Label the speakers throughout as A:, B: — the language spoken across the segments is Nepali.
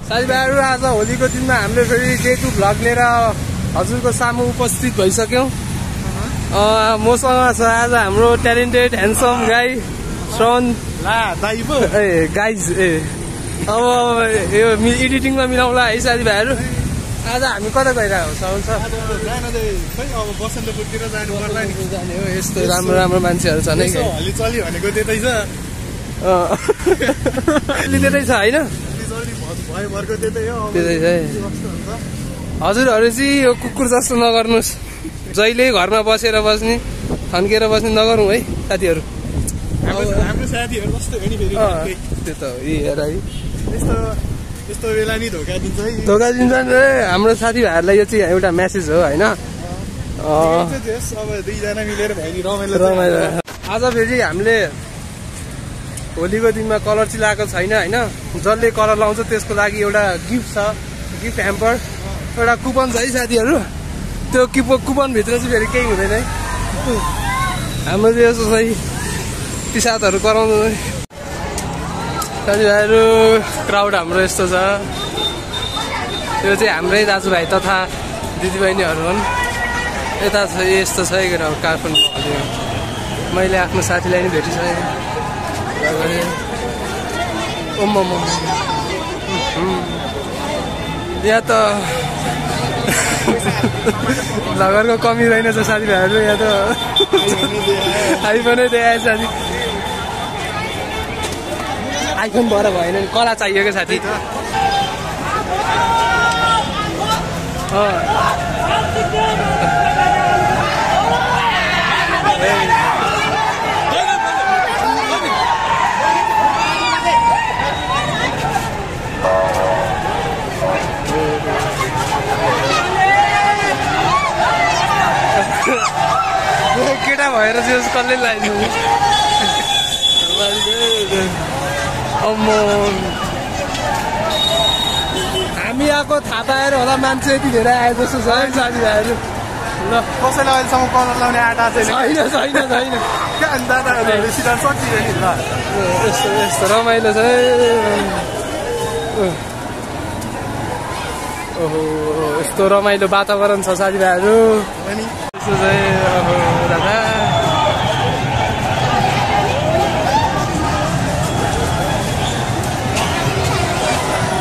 A: साथीभाइहरू आज होलीको दिनमा हामीले फेरि डे 2 भ्लग लिएर हजुरको सामु उपस्थित भइसक्यौँ। मसँग छ आज हाम्रो ट्यालेन्टेड ह्यान्डसम गाई श्रवण गाइज अब यो एडिटिङमा मिलाउँला है साथीभाइहरू। आज हामी कता गइरहेको छौँ सर?
B: बसन्तपुरतिर जानु पर्ला नि।
A: जाने हो, यस्तो राम्रो राम्रो मान्छेहरू छ नै।
B: हली चली भनेको त्यतै छ,
A: त्यतै छ होइन? त्यतै छ। हजुरहरू चाहिँ यो कुकुर जस्तो नगर्नुहोस्, जहिले घरमा बसेर बस्ने थन्केर बस्ने नगरौँ है साथीहरू।
B: हाम्रो साथीहरू कस्तो हो नि फेरि
A: त्यो त हो हेर है,
B: यस्तो बेला नि धोका दिन्छ है।
A: धोका दिन्छन् रे हाम्रो साथीभाइहरूलाई। यो चाहिँ एउटा मेसेज हो होइन।
B: अब दुईजना मिलेर भयो नि
A: रमाइलो। आज फेरि हामीले होलीको दिनमा कलर चाहिँ लगाएको छैन होइन। जसले कलर लाउँछ त्यसको लागि एउटा गिफ्ट छ, गिफ्ट ह्याम्पर, एउटा कुपन छ है साथीहरू। त्यो कुपनभित्र चाहिँ फेरि केही हुँदैन है। हाम्रो चाहिँ यस्तो चाहिँ टी साथहरू कराउँदैन साथीभाइहरू। क्राउड हाम्रो यस्तो छ। त्यो चाहिँ हाम्रै दाजुभाइ तथा दिदीबहिनीहरू हुन्। यता छ यस्तो छ काठमाडौँ। मैले आफ्नो साथीलाई नि भेटिसकेँ। यहाँ त लगरको कमी रहेनछ साथीभाइहरू। यहाँ त आइफोनै देखाए साथी। आइफोन भएर भएन नि, कला चाहियो क्या साथी। केटा भएर चाहिँ कसले लगाइदिनु। हामी आएको थाहा पाएर होला मान्छे यति धेरै आए जस्तो छ है साथीभाइहरू। ल
B: कसैलाई अहिलेसम्म कलर लाउने आँटा छैन।
A: यस्तो यस्तो रमाइलो छ। ओहो यस्तो रमाइलो वातावरण छ साथीभाइहरू। यस्तो चाहिँ दादा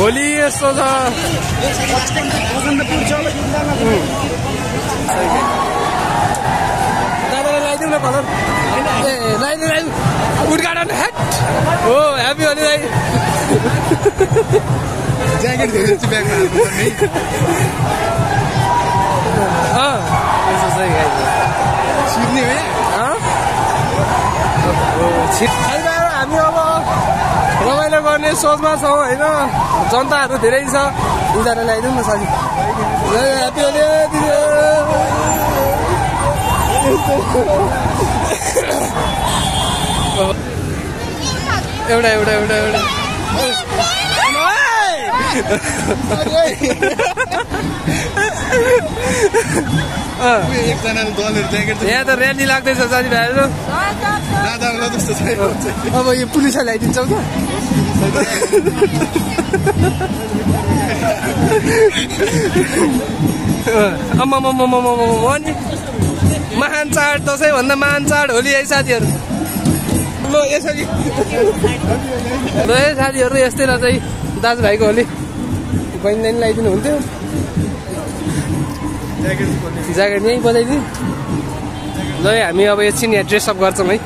A: होली यस्तो छ। दादालाई लगाइदिउँ न कलर। ए लगाइदिउँ उद्घाटन ह्याट हो। ह्याप्पी होली दाइ।
B: ज्याकेट धेरै चाहिँ ब्यागमा हाल्नुपर्ने।
A: यसो चाहिँ
B: सिक्ने हो
A: हामी अब रमाइलो गर्ने सोचमा छौँ होइन। जनताहरू धेरै छ। दुईजना ल्याइदिउँ न साथी। ह्याप्पी होली एउटा एउटा एउटा एउटा
B: एकजनाले दलहरू ज्याकेट
A: यहाँ त र्याली लाग्दैछ साथीभाइहरू।
B: जस्तो छ।
A: अब यो पुलिसलाई ल्याइदिन्छौँ त। अनि महान चाड, दसैँभन्दा महान चाड होली है साथीहरू। ल यसरी ल है साथीहरू, यस्तै रहेछ है दाजुभाइको होली। बहिनीलाई नि लगाइदिनु हुन्थ्यो। ज्याकेट यहीँ बजाइदिउँ। ल हामी अब एकछिन यहाँ ड्रेसअप गर्छौँ है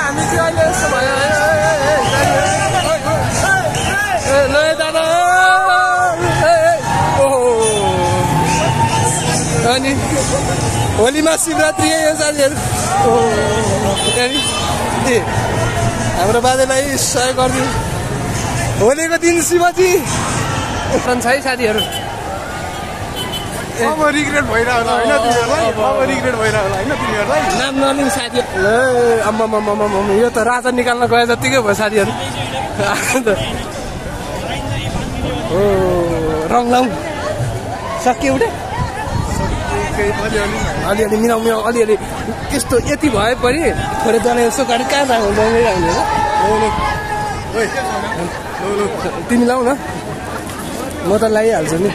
A: हामी चाहिँ अहिले यस्तो भयो दादा। अनि होलीमा शिवरात्रि है यो साथीहरू। ए हाम्रो बाजेलाई सहयोग गरिदिनु। होलीको दिन शिवजी छ है साथीहरू।
B: अब रिग्रेट भइरह होला होइन तिमीहरूलाई अब रिग्रेट भइरह होला होइन तिमीहरूलाई
A: नाम नलिनु साथी आम्मा यो त राजा निकाल्न गए जतिकै भयो साथीहरू हो रङ लाउँ सक्यो उठे अलिअलि मिलाउँ अलिअलि त्यस्तो यति भए पनि थोरै जना यसो गाडी कहाँ जानु तिमी लाउ न म त लगाइहाल्छु नि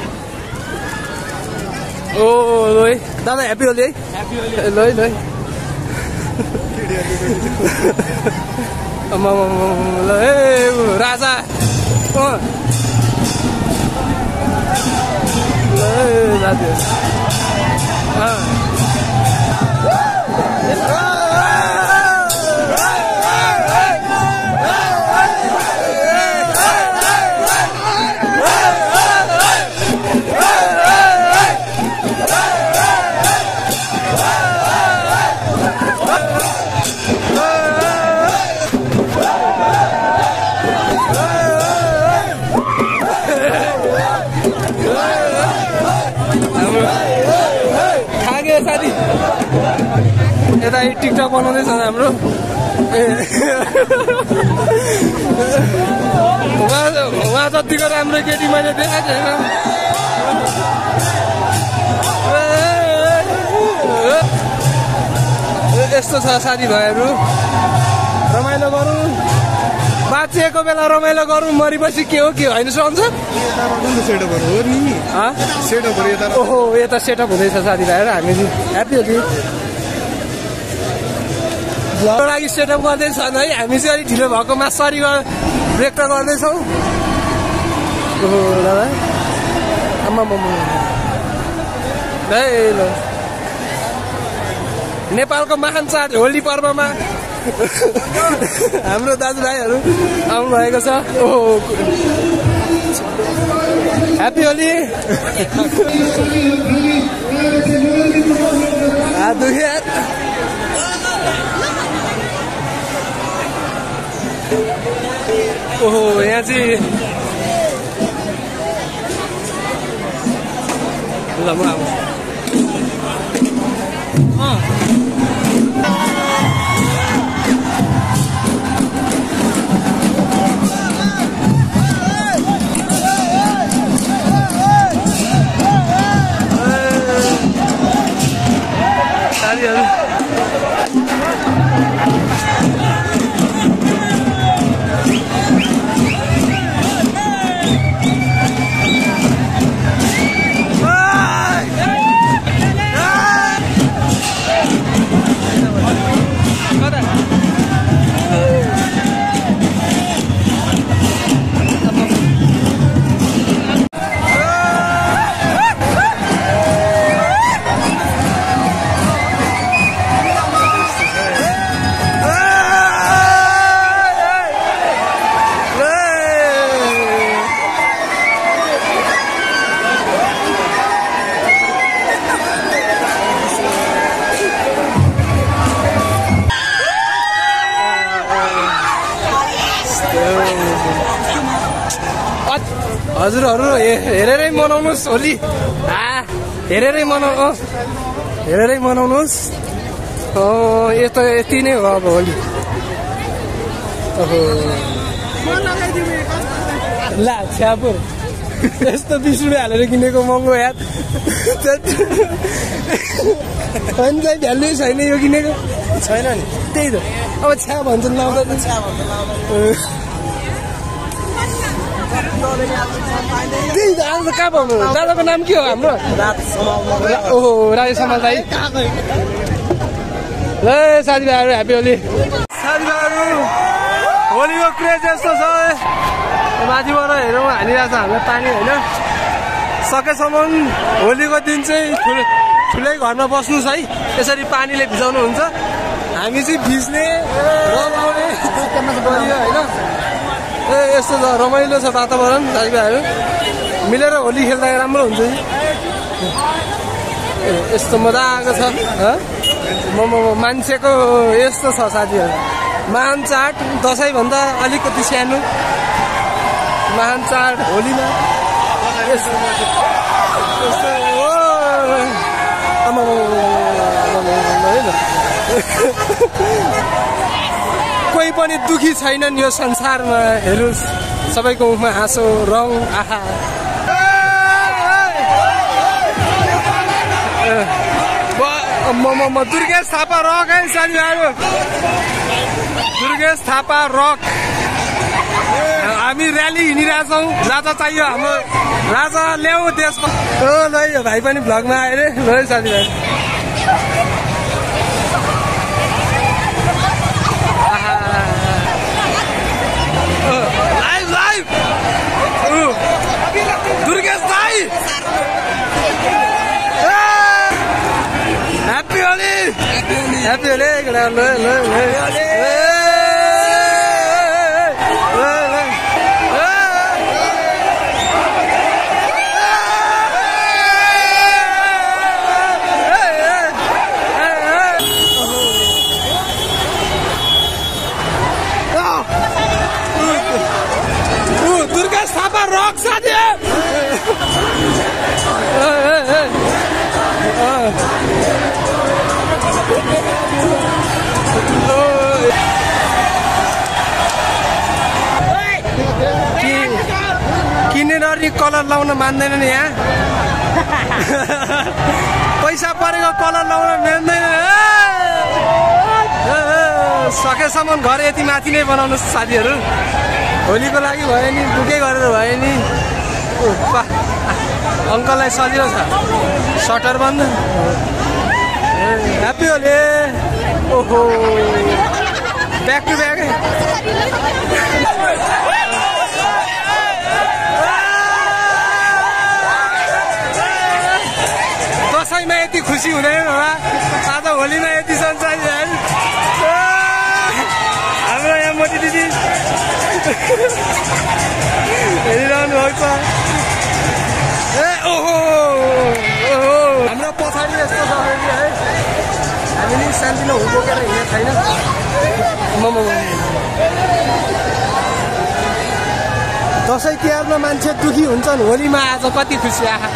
A: ओ ल है दादा ह्याप्पी होली है ल ल ल ए राजा ल दाजु साथी यता टिकटक बनाउँदैछ हाम्रो उहाँ जतिको राम्रो केटी मैले देखाएको छैन यस्तो छ साथीभाइहरू रमाइलो गरौँ बाँचिएको बेला रमाइलो गरौँ मरेपछि के हो होइन सन्छ ओहो यता सेटअप हुँदैछ साथीभाइहरू हामी ह्याप्पी होली भ्लगको लागि सेटअप गर्दैछन् है हामी चाहिँ अलिक ढिलो भएकोमा सरी व्यक्त गर्दैछौँ ओहो दादा आम्मा ल नेपालको महान चाड होली पर्वमा हाम्रो दाजुभाइहरू आउनुभएको छ ओहो ह्याप्पी होली ओहो यहाँ चाहिँ ल म हजुरहरू हेरेरै मनाउनुहोस् होली हेरेरै मनाउनुहोस् यति नै हो अब होली ला छ्यापुर यस्तो 20 रुपियाँ हालेर किनेको महँगो याद होइन भ्यालु छैन यो किनेको छैन नि त्यही त अब छ्या भन्छन् लाउँदा त्यही त आज कहाँ पाउनु दादाको नाम के हो हाम्रो ओहो राजे समाल दाई ल साथीभाइहरू ह्याप्पी होली साथीभाइहरू होलीको क्रेज यस्तो छ माथिबाट हेरौँ हानिरहेको छ हामीलाई पानी होइन सकेसम्म होलीको दिन चाहिँ ठुलै घरमा बस्नुहोस् है यसरी पानीले भिजाउनु हुन्छ हामी चाहिँ भिज्ने रमाउने होइन यस्तो छ रमाइलो छ वातावरण साथीभाइहरू मिलेर होली खेल्दा राम्रो हुन्छ यस्तो मजा आएको छ मान्छेको यस्तो छ साथीहरू महान चाड दसैँभन्दा अलिकति सानो महान चाड होलीमा यस्तो कोही पनि दुखी छैनन् यो संसारमा हेर्नुहोस् सबैको मुखमा हाँसो रङ आहा दुर्गेश थापा रक है साथीभाइहरू दुर्गेश थापा रक हामी र्याली हिँडिरहेछौँ राजा चाहियो हाम्रो राजा ल्याऊ देशमा ल यो भाइ पनि भ्लगमा आयो अरे ल साथीभाइ लाइभ लाइभ दुर्गेश भाइ happy Holi happy Holi Durgesh Thapa rock साथी किनेर कलर लाउन मान्दैनन् यहाँ पैसा परेको कलर लाउन मान्दैन सकेसम्म घर यति माथि नै बनाउनु साथीहरू होलीको लागि भयो नि बुकै गरेर भयो नि अङ्कललाई सजिलो छ सटर बन्द ह्याप्पी होली ओहो ब्याक टु ब्याक दसैँमा यति खुसी हुँदैन होला आज होलीमा यति सन्चै हाम्रो यहाँ मोटी दिदी हेरिरहनु भएको छ ए ओहो हाम्रो पछाडि यस्तो छ है हामीले शान्तिमा हुँबोकेर हिँडेको छैन दसैँ तिहारमा मान्छे दुखी हुन्छन् होलीमा आज कति खुसी आहा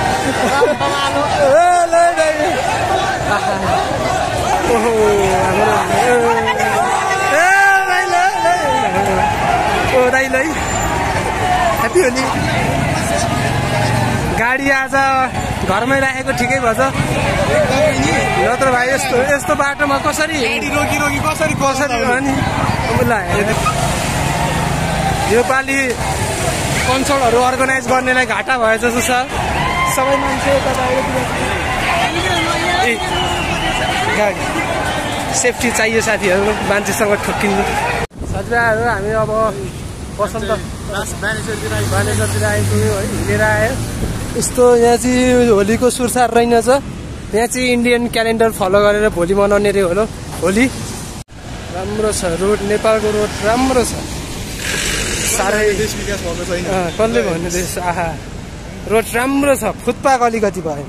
A: ओहो हाम्रो दाइलाई ह्याप्पी होली गाडी आज घरमै राखेको ठिकै भएछ नत्र भाइ यस्तो बाटोमा कसरी नि योपालि कन्सर्टहरू अर्गनाइज गर्नेलाई घाटा भयो जस्तो छ सबै मान्छे गाडी सेफ्टी चाहियो साथीहरू मान्छेसँग ठोक्किनु साथीभाइहरू हामी अब बसन्त बानेश्वरतिर आइपुग्यो है हिँडेर आयो यस्तो यहाँ चाहिँ होलीको सुरसार रहेनछ यहाँ चाहिँ इन्डियन क्यालेन्डर फलो गरेर भोलि मनाउने रे होली राम्रो छ रोड नेपालको रोड राम्रो छ साह्रै
B: देश विकास भएको छैन
A: कसले भन्नु देश आहा रोड राम्रो छ फुटपाथ अलिकति भएन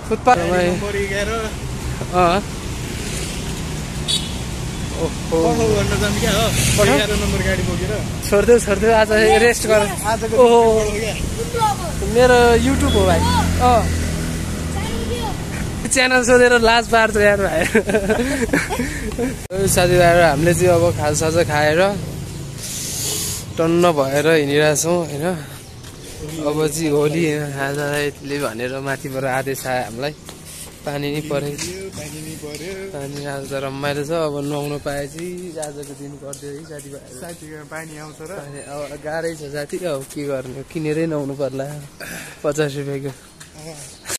A: फुटपाथ छोडिदेऊ आज रेस्ट गर ओहो मेरो युट्युब हो भाइ च्यानल सोधेर लाज पार्छ यार भाइ साथीभाइहरू हामीले चाहिँ अब खाजासाजा खाएर टन्न भएर हिँडिरहेछौँ होइन अब चाहिँ होली खाजाले भनेर माथिबाट आदेश आयो हामीलाई पानी नै पऱ्यो पानी आज त रमाइलो छ अब नुहाउनु पाए चाहिँ आजको दिन गर्दै है साथीभाइ
B: पानी आउँछ र
A: अब गाह्रै छ साथी अब के गर्ने किनेरै नुहाउनु पर्ला 50 रुपियाँको